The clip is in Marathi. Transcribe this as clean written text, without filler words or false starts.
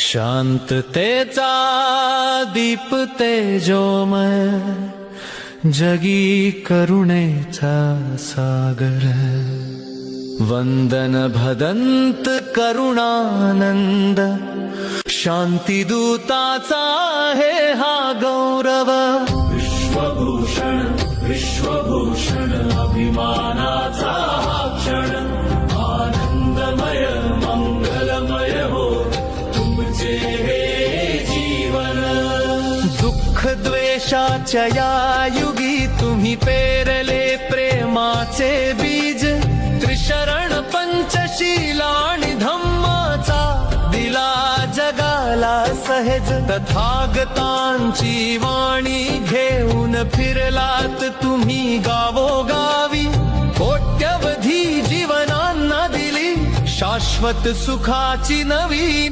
शांततेचा दीप तेजोमय, जगी करुणेचा सागर। वंदन भदंत करुणानंद, शांतिदूताचा आहे हा गौरव। विश्वभूषण विश्वभूषण, अभिमानाचा हा क्षण। आनंदमय मंगलमय हो तुमचे हे जीवन। दुःख द्वेषाच्या या युगी तुम्ही पेरले प्रेमाचे बीज। त्रिशरण पंचशीला आणि धम्माचा दिला जगाला सहज। तथागतांची वाणी घेऊन फिरलात तुम्ही गावोगावी। कोट्यवधी जीवनांना दिली शाश्वत सुखाची नवी।